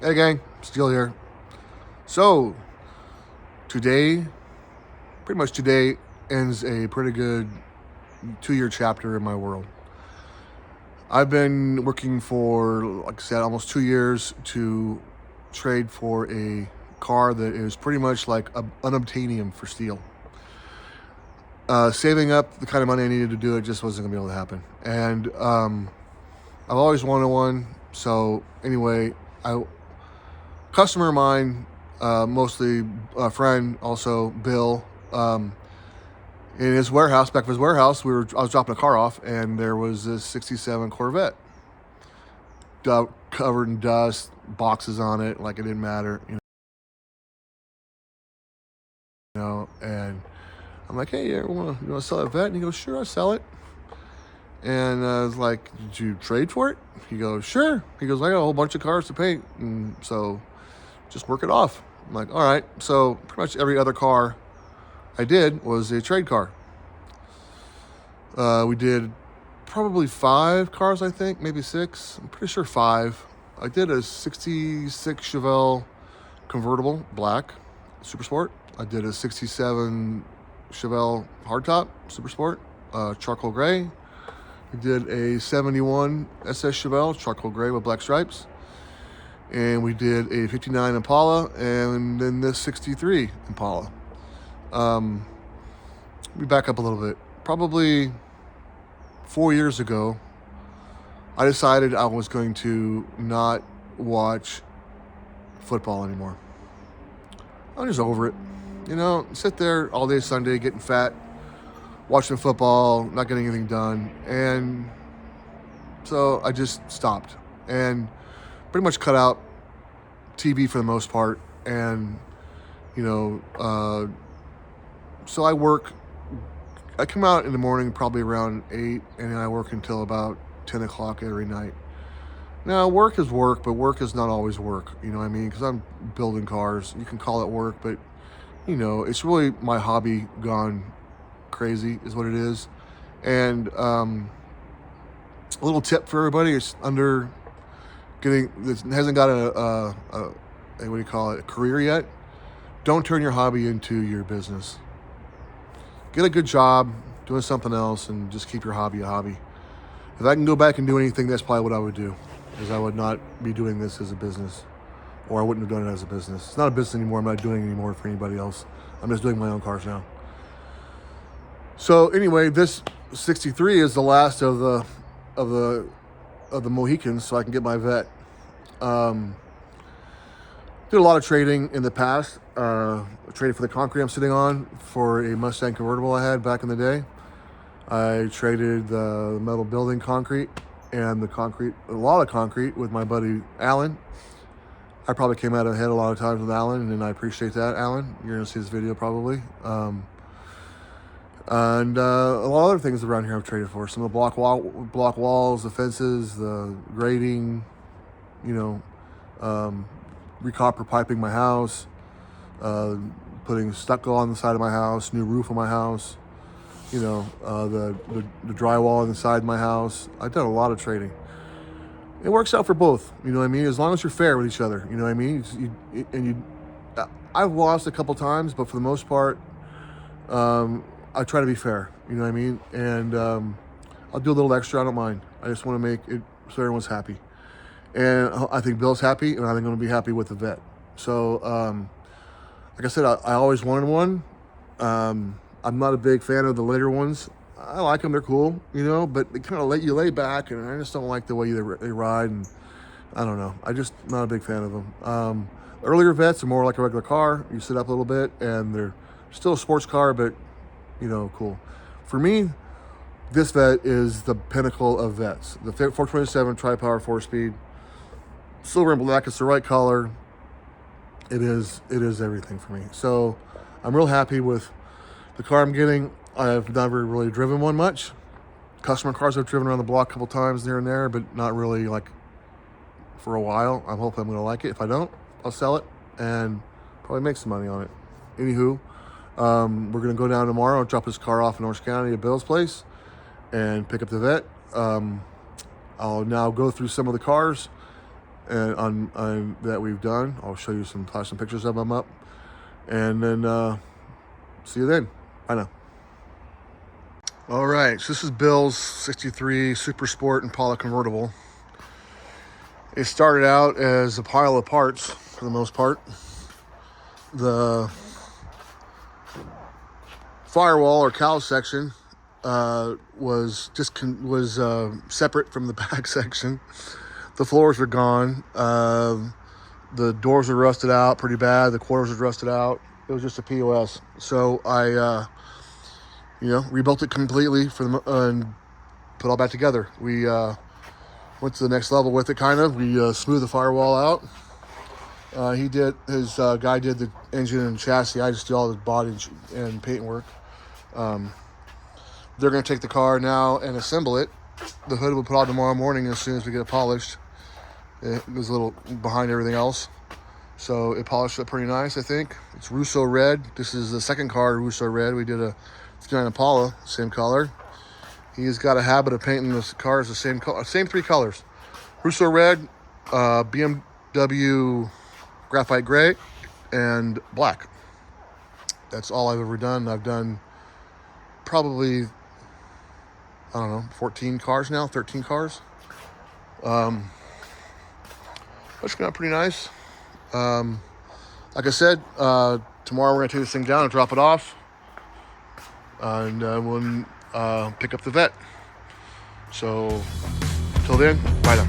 Hey gang, still here. So today, pretty much today, ends a pretty good 2-year chapter in my world. I've been working for, like I said, almost 2 years to trade for a car that is pretty much like unobtainium for steel. Saving up the kind of money I needed to do it just wasn't gonna be able to happen, and I've always wanted one. So anyway, I customer of mine, mostly a friend, also Bill, in his warehouse, back of his warehouse, I was dropping a car off, and there was this '67 Corvette, covered in dust, boxes on it, like it didn't matter, And I'm like, hey, you want to sell that vet? And he goes, sure, I'll sell it. And I was like, did you trade for it? He goes, sure. He goes, I got a whole bunch of cars to paint, and so just work it off. I'm like, all right. So pretty much every other car I did was a trade car. We did probably 5 cars, I think, maybe 6. I'm pretty sure 5. I did a '66 Chevelle convertible, black, super sport. I did a '67 Chevelle hardtop, super sport, charcoal gray. We did a '71 SS Chevelle, charcoal gray with black stripes. And we did a '59 Impala, and then this '63 Impala. Let me back up a little bit. Probably 4 years ago, I decided I was going to not watch football anymore. I'm just over it. Sit there all day Sunday getting fat, watching football, not getting anything done. And so I just stopped and pretty much cut out TV for the most part. And, so I come out in the morning probably around 8, and I work until about 10 o'clock every night. Now, work is work, but work is not always work, you know what I mean? Because I'm building cars. You can call it work, but, it's really my hobby gone crazy is what it is. And a little tip for everybody is hasn't got a what do you call it, a career yet, don't turn your hobby into your business. Get a good job doing something else and just keep your hobby a hobby. If I can go back and do anything, that's probably what I would do, because I would not be doing this as a business, or I wouldn't have done it as a business. It's not a business anymore. I'm not doing it anymore for anybody else. I'm just doing my own cars now. So anyway, this '63 is the last of the Mohicans, so I can get my vet. Did a lot of trading in the past. Traded for the concrete I'm sitting on for a Mustang convertible I had back in the day. I traded the metal building concrete and a lot of concrete with my buddy Alan. I probably came out ahead a lot of times with Alan, and I appreciate that, Alan. You're going to see this video probably. And a lot of other things around here I've traded for. Some of the block walls, the fences, the grading, recopper piping my house, putting stucco on the side of my house, new roof on my house, the drywall on the side of my house. I've done a lot of trading. It works out for both, you know what I mean? As long as you're fair with each other, you know what I mean? I've lost a couple times, but for the most part, I try to be fair, you know what I mean? And I'll do a little extra, I don't mind. I just want to make it so everyone's happy. And I think Bill's happy, and I think I'm going to be happy with the vet. So, like I said, I always wanted one. I'm not a big fan of the later ones. I like them, they're cool, but they kind of let you lay back, and I just don't like the way they ride, and I don't know. I'm just not a big fan of them. Earlier vets are more like a regular car. You sit up a little bit, and they're still a sports car, but, cool. For me, this vet is the pinnacle of vets. The 427 tri-power 4-speed. Silver and black, it's the right color. It is everything for me. So I'm real happy with the car I'm getting. I've never really driven one much. Customer cars I've driven around the block a couple times here and there, but not really like for a while. I'm hoping I'm going to like it. If I don't, I'll sell it and probably make some money on it. Anywho, we're going to go down tomorrow and drop this car off in Orange County at Bill's place and pick up the vet. I'll now go through some of the cars and on that we've done. I'll show you some pictures of them up, and then see you then. Bye now. All right, so this is Bill's 63 Super Sport Impala convertible. It started out as a pile of parts for the most part. The firewall or cowl section was separate from the back section. The floors are gone. The doors are rusted out pretty bad. The quarters are rusted out. It was just a POS. So I, rebuilt it completely and put it all back together. We went to the next level with it, kind of. We smoothed the firewall out. His guy did the engine and chassis. I just did all the body and paint work. They're going to take the car now and assemble it. The hood will put on tomorrow morning as soon as we get it polished. It was a little behind everything else. So it polished up pretty nice, I think. It's Russo red. This is the second car, Russo red. We did a 59 Impala, same color. He's got a habit of painting the cars the same color, same three colors. Russo red, BMW graphite gray, and black. That's all I've ever done. I've done probably, 14 cars now, 13 cars. That's going out pretty nice. Like I said, tomorrow we're going to take this thing down and drop it off. And we'll pick up the vet. So, till then, bye now.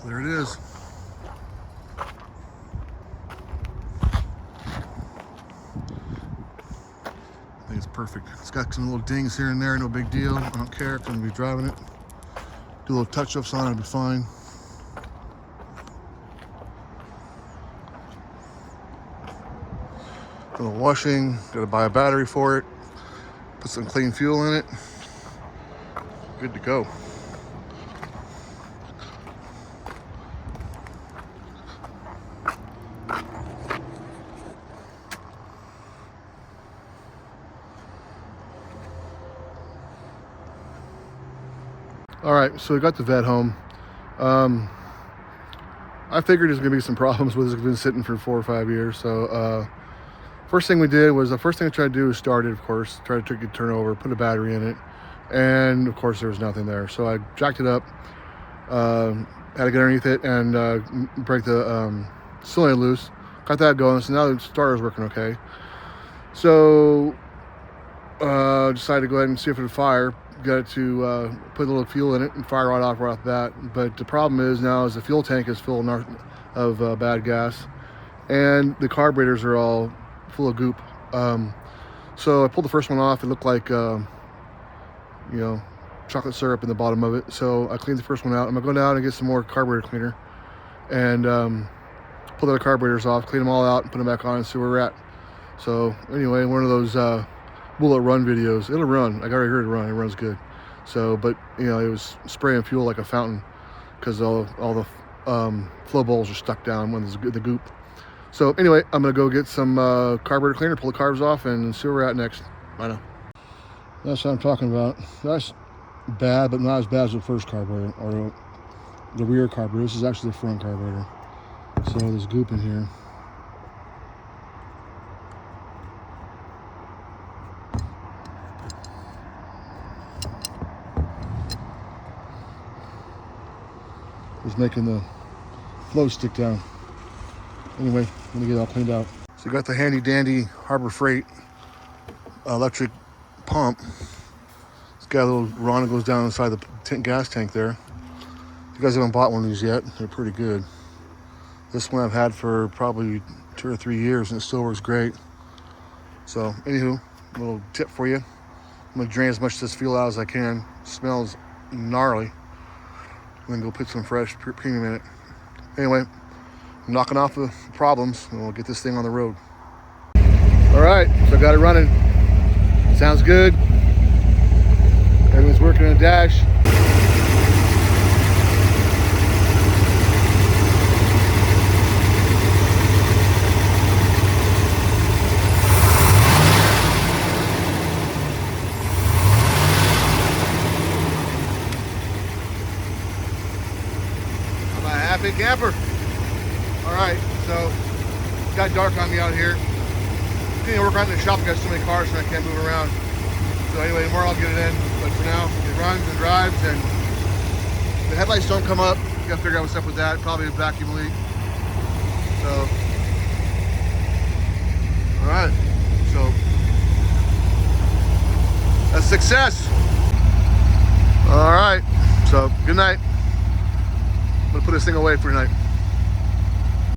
There it is. I think it's perfect. It's got some little dings here and there, no big deal. I don't care, I'm gonna be driving it. Do little touch-ups on it, it'll be fine. A little washing, gotta buy a battery for it. Put some clean fuel in it. Good to go. All right, so we got the vet home. I figured there's gonna be some problems with it. It's been sitting for 4 or 5 years. So first thing we did was, the first thing I tried to do was start it, of course, try to turn over, put a battery in it. And of course there was nothing there. So I jacked it up, had to get underneath it and break the cylinder loose. Got that going, so now the starter's working okay. So decided to go ahead and see if it would fire. Got it to put a little fuel in it and fire right off the bat. But the problem is now is the fuel tank is full of bad gas, and the carburetors are all full of goop. So I pulled the first one off. It looked like chocolate syrup in the bottom of it. So I cleaned the first one out. I'm gonna go down and get some more carburetor cleaner and pull the other carburetors off, clean them all out, and put them back on and see where we're at. So anyway, one of those will it run videos. It'll run. I already heard it run. It runs good. So, but it was spraying fuel like a fountain because all the flow bowls are stuck down when there's the goop. So anyway, I'm gonna go get some carburetor cleaner, pull the carbs off, and see where we're at next. Bye now. That's what I'm talking about. That's bad, but not as bad as the first carburetor or the rear carburetor. This is actually the front carburetor. So there's goop in here. It's making the flow stick down. Anyway, let me get it all cleaned out. So we got the handy dandy Harbor Freight electric pump. It's got a little run that goes down inside the gas tank there. If you guys haven't bought one of these yet, they're pretty good. This one I've had for probably 2 or 3 years and it still works great. So anywho, a little tip for you. I'm gonna drain as much of this fuel out as I can. It smells gnarly. And then go put some fresh premium in it. Anyway, I'm knocking off the problems and we'll get this thing on the road. All right, so I got it running. Sounds good. Everything's working on the dash. I'm a happy camper. All right, so it's got dark on me out here. I work around in the shop. I got so many cars and I can't move around. So anyway, tomorrow I'll get it in. But for now, it runs and drives, and the headlights don't come up. You gotta figure out what's up with that. Probably a vacuum leak. So, all right. So a success. All right. So good night. I'm gonna put this thing away for tonight.